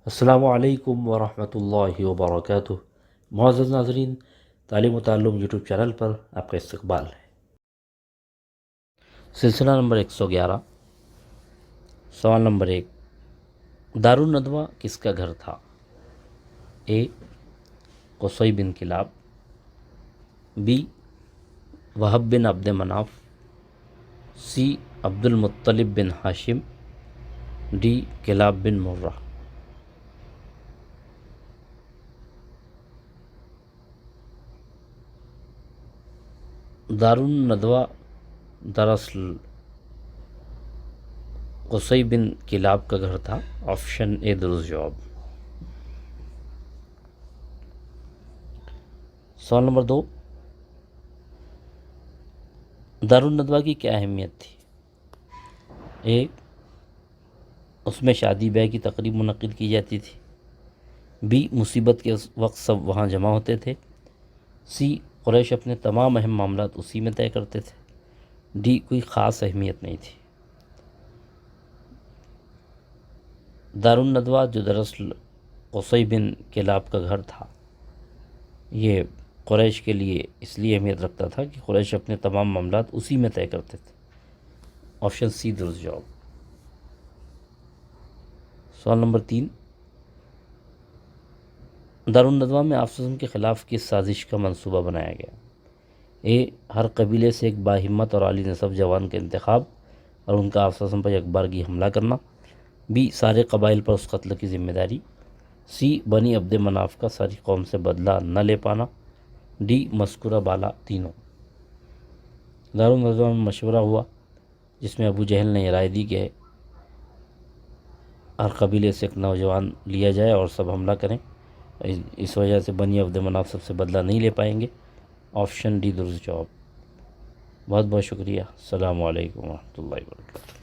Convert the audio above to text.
السلام علیکم ورحمۃ اللہ وبرکاتہ۔ معزز ناظرین، تعلیم و تعلم یوٹیوب چینل پر آپ کا استقبال ہے۔ سلسلہ نمبر 111، سوال نمبر 1، دارالندوہ کس کا گھر تھا؟ اے قصی بن club, be Wahb bin Abdul Munaf, C Abdul Muttalib bin Hashim, D club بن مرہ۔ دارالندوہ دراصل قصی بن کلاب کا گھر تھا۔ آپشن اے درست جواب۔ سوال نمبر 2، دارالندوہ کی کیا اہمیت تھی؟ اے اس میں شادی بیاہ کی تقریب منعقد کی جاتی تھی، بی مصیبت کے وقت سب وہاں جمع ہوتے تھے، سی قریش اپنے تمام اہم معاملات اسی میں طے کرتے تھے، ڈی کوئی خاص اہمیت نہیں تھی۔ دارالندوہ جو دراصل قصی بن کلاب کا گھر تھا، یہ قریش کے لیے اس لیے اہمیت رکھتا تھا کہ قریش اپنے تمام معاملات اسی میں طے کرتے تھے۔ آپشن سی درست جواب۔ سوال نمبر 3، دارالندوہ میں آپ کے خلاف کس سازش کا منصوبہ بنایا گیا؟ اے ہر قبیلے سے ایک باہمت اور عالی نسب جوان کا انتخاب اور ان کا آپ پر یکبارگی حملہ کرنا، بی سارے قبائل پر اس قتل کی ذمہ داری، سی بنی عبد مناف کا ساری قوم سے بدلہ نہ لے پانا، ڈی مذکورہ بالا تینوں۔ دارالندوہ میں مشورہ ہوا جس میں ابو جہل نے یہ رائے دی کہ ہر قبیلے سے ایک نوجوان لیا جائے اور سب حملہ کریں، اس وجہ سے بنی عبد مناف سب سے بدلہ نہیں لے پائیں گے۔ آپشن ڈی درست جواب۔ بہت بہت شکریہ۔ السلام علیکم ورحمۃ اللہ وبرکاتہ۔